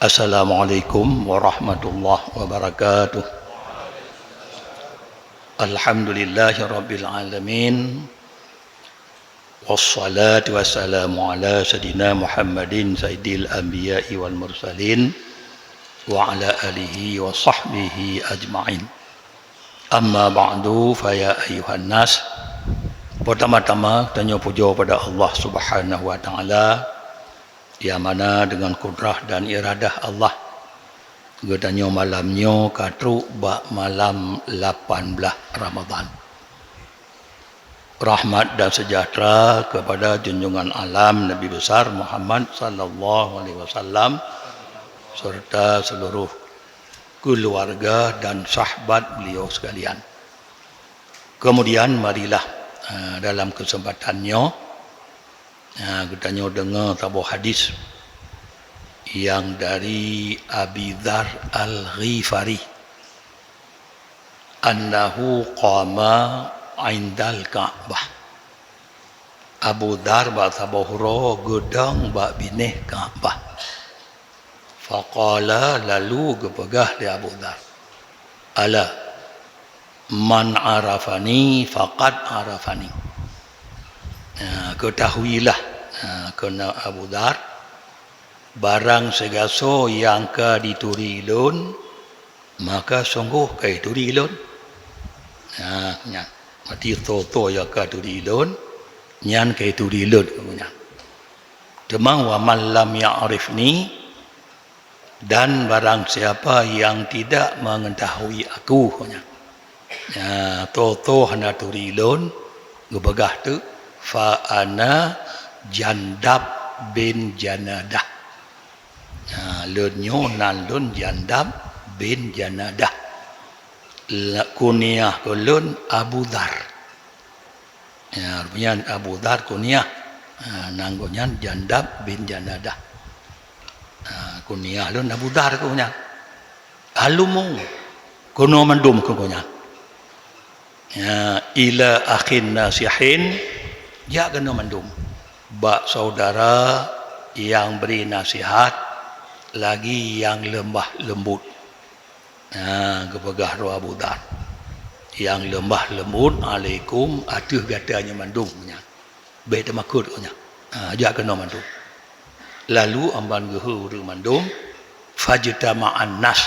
Assalamualaikum warahmatullahi wabarakatuh. Alhamdulillahi rabbil alamin. Wassalatu wassalamu ala sayyidina Muhammadin sayyidil anbiya'i wal mursalin wa ala alihi wa sahbihi ajma'in. Amma ba'du fa ya ayuhan nas. Pertama-tama tanya puja pada Allah Subhanahu wa taala yang mana dengan kudrah dan iradah Allah gedanya malamnya katru bak malam 18 Ramadan. Rahmat dan sejahtera kepada junjungan alam Nabi besar Muhammad sallallahu alaihi wasallam serta seluruh keluarga dan sahabat beliau sekalian. Kemudian marilah dalam kesempatannya kita dengar tabuh hadis yang dari Abi Dzar Al-Ghifari annahu qama indal Ka'bah. Abu Dzar ba tabuhro gedang ba bineh Ka'bah. Faqala lalu gepegah di Abu Dzar. Ala man arafani faqad arafani. Ketahuilah kena Abu Dzar barang segaso yang ka dituri ilun maka sungguh kai turi ilun. Mati toto ya ka turi ilun nyan kai turi ilun kemunya. Demang wa man lam ya'rifni, dan barang siapa yang tidak mengetahui aku kemunya. Toto hana turi ilun gebegah tu fa ana Jandab bin Janadah. Lunyo nan lun Jandab bin Janadah. Kunyah lun Abu Dzar. Rupanya Abu Dzar kunyah nanggonyan Jandab bin Janadah. Kunyah lun Abu Dzar kunyah. Alumu kuno mandum kunyah. Ila akhin nasihin ya kena mandum bak saudara yang beri nasihat lagi yang lembah lembut. Kepegah roh Abu Dzar yang lembah lembut alaikum atuh gatanya mandum punya baik makut punya ja kena mandum. Lalu amban gehu ru mandum fajtama'an nas,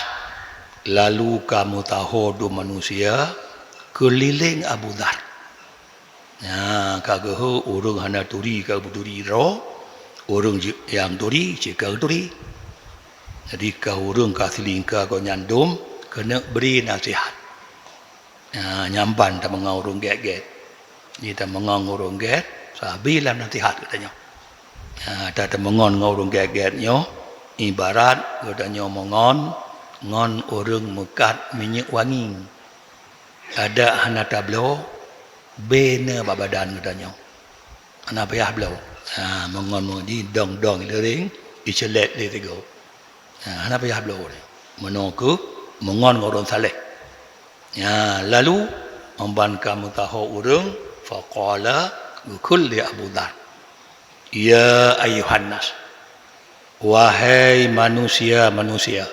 lalu kamu tahu manusia keliling Abu Dzar. Kagahu urung hana turi ka buduri ro, urung yang turi cika turi. Jadi ka urung ka silingka ko nyandum kena beri nasihat. Nyamban ta mengaurung get-get. Ni ta mengaurung get sabilah nasihat katanya. Ta mengon ngaurung get-getnyo ibarat katanya mengon ngon urung mekat minyak wangi. Ada hana tablo bena babadan katanya. Ana payah blau. Mengon mengi dong-dong lering icelet le tego. Ana payah blau ni. Menoku mengon ngorong saleh. Lalu amban kamu tahu urang faqala gukul li Abu Dzar. Ya ayuhan nas. Wahai manusia-manusia.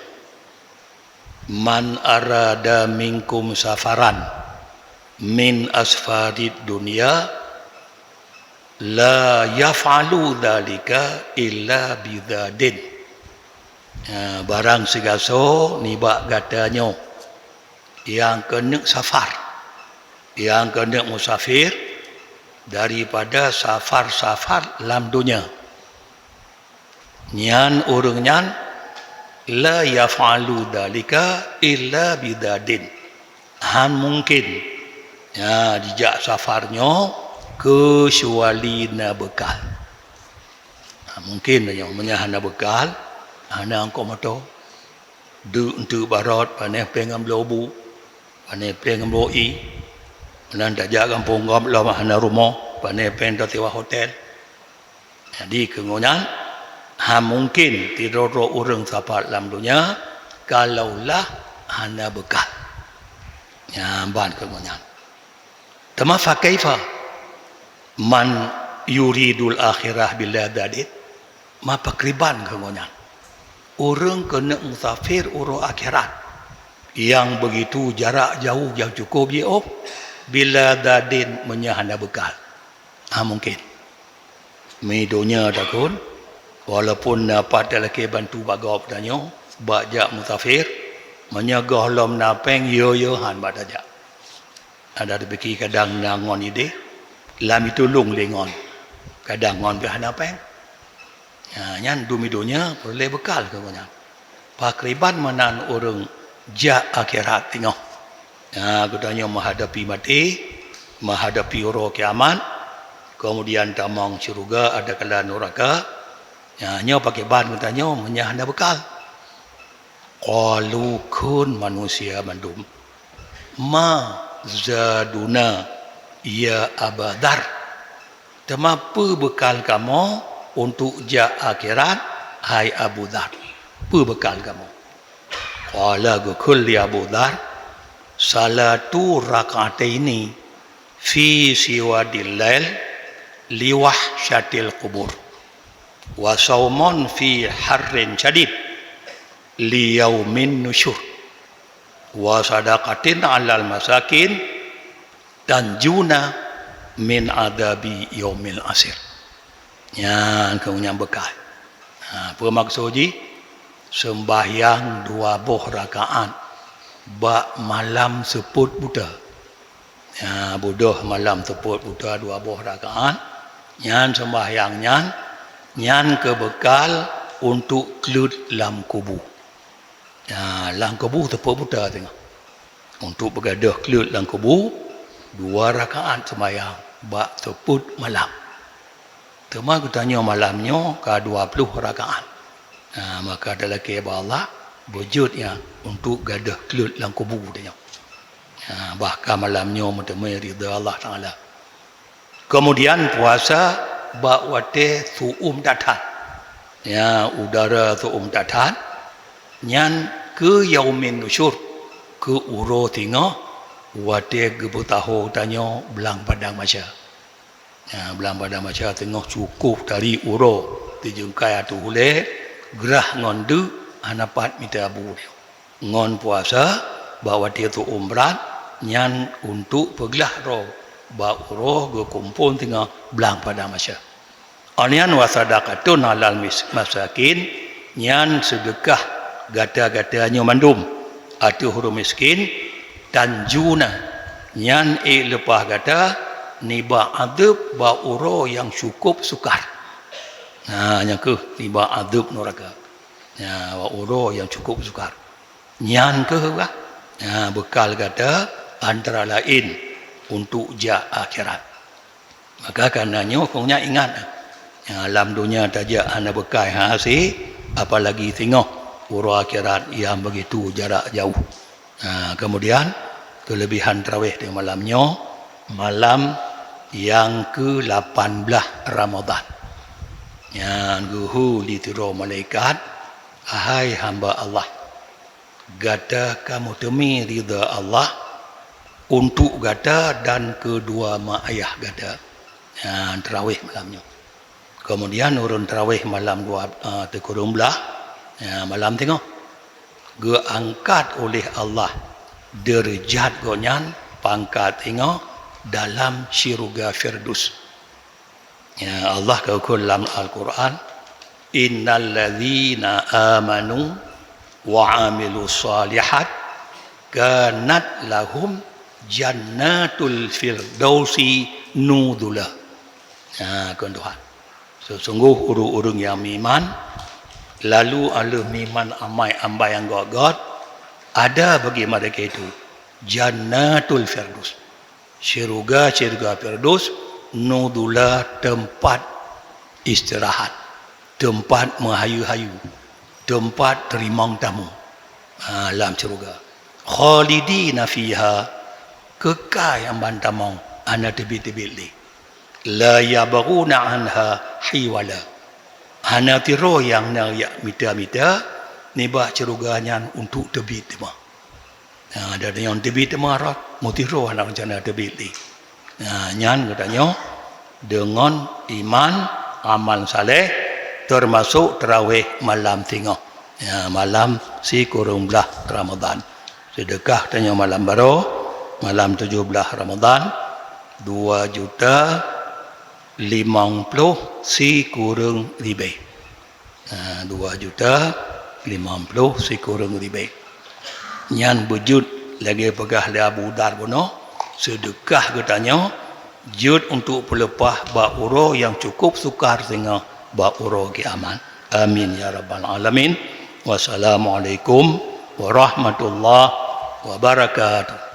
Man arada minkum safaran min asfarid dunia la yaf'alu dhalika illa bidadin. Barang segaso nibak katanya yang kena safar, yang kena musafir daripada safar-safar lam dunia, nyan urang nyan la yaf'alu dhalika illa bidadin. Han mungkin dijak safarnya kecuali na bekal. Mungkin dia menyahana bekal hana angko moto du untuk barat paneh pengam lobu paneh pengam loi nan dajak kampung ngam lama hana rumah paneh peng tewa hotel. Jadi kengonyan mungkin tidur urang safar lam dunia kalaulah hana bekal. Ban kengonyan. Tama fa kaifa man yuridul akhirah bila dadit ma pakriban kengonyan. orang kena musafir urus akhirat yang begitu jarak jauh yang cukup dia bila dadin menyahana bekal. Mungkin medonya takun walaupun dapat lelaki bantu bagau pedanyo bajak musafir menyagah lom napeng yo-yohan badajak. Ada dibeki kadang nangon ide lam itu lung lengon kadang ngon behan napeng. Nyan dumidonya boleh bekal ke banyak. Pakriban menan orang ja akhirat tengok. Katanya menghadapi mati, menghadapi orang kiamat, kemudian tamang syurga ada kala neraka. Nya pakai ban katanya menyahana bekal. Qalu kun manusia mandum. Ma zaduna ya abadar. Temapa bekal kamu untuk ja akhirat hai Abu Dhar? Apa bekal kamu? Qala gukul ya Abu Dhar salatu raka'ataini fi siwadil lail liwahsyatil qubur wa saumun fi harrin syadid liyaumin nusyur wa sadaqatin 'alal masakin tanjuna min adabi yaumil asir. Yang kemudian bekal. Apa maksud ji? Sembahyang 2 rakaat bak malam seput buta. Bodoh malam seput buta 2 rakaat. Nyan sembahyang nyan ke bekal untuk kelut lam kubur. Lam kubur seput buta tengok. Untuk bergadah kelut lam kubur 2 rakaat sembahyang bak seput malam. Tema aku tanya malamnya ke 20 rakaat. Maka adalah keaba Allah wujudnya untuk gadah kelut dalam kubur dia. Bahkan malamnya menemui ridha Allah Ta'ala. Kemudian puasa bakwate su'um datan. Udara su'um datan. Nyan ke yaumin nusyur. Ke uro tinggal. Wate gebutaho tanya belang padang masya. Belang pada macam tengok cukup dari uro dijungkai atu hule gerah ngondu anapat minta abu dia ngon puasa bawa dia tu umrat nyan untuk peglah ro ba uro go kumpul tengok belang pada macam anian wasadaqatun alal masakin nyan sedekah gata-gatanya mandum atu huru miskin tanjuna nyan lepah gata niba adab ba uro yang cukup sukar. Yang ke niba adab neraka. Wa uro yang cukup sukar. Nyan ke bah? Bekal kata antara lain untuk ja akhirat. Maka karenanya kongnya ingat alam dunia tajak anda bekal hasil apalagi tengok uro akhirat yang begitu jarak jauh. Kemudian kelebihan tarawih di malamnya malam yang ke-18 Ramadan. Yang guhu ditiro malaikat, ahai hamba Allah, gata kamu temi ridha Allah untuk gata dan kedua mak ayah gata. Tarawih malamnya. Kemudian urun tarawih malam 12 malam tengok. Geangkat oleh Allah derajat gonyan pangkat tengok dalam syurga Firdaus. Allah kau dalam Al-Quran, innal ladzina amanu wa amilus salihat kanat lahum jannatul firdausi nuzula. Tuhan. Sesungguh urung-urung yang miman lalu ala miman amai-ambai yang God ada bagi mereka itu jannatul firdaus. Syurga Firdaus nudula tempat istirahat, tempat menghayu-hayu, tempat terima tamu dalam syurga. Khalidina fiha kekal yang bantamong ana tebit-tebit li. La yabghuna anha hiwala. Hana tiro yang na ya mita-mita nibah syurganya untuk tebit temah. Ada yang tebit temah mutiro anak rencana tebit li. Nyan katanya dengan iman amal saleh termasuk tarawih malam tengah ya, malam si kurung belah Ramadan. Sedekah tanya malam baru, malam 17 Ramadan, 2 juta 50 si kurung lebih. 2 juta 50 si kurung lebih. Nyan bujud lagi pegah dia Abu Dar bono, sedekah katanya jud untuk pelepah ba'uro yang cukup sukar sehingga ba'uro kiaman. Amin ya rabbal alamin. Wassalamualaikum warahmatullahi wabarakatuh.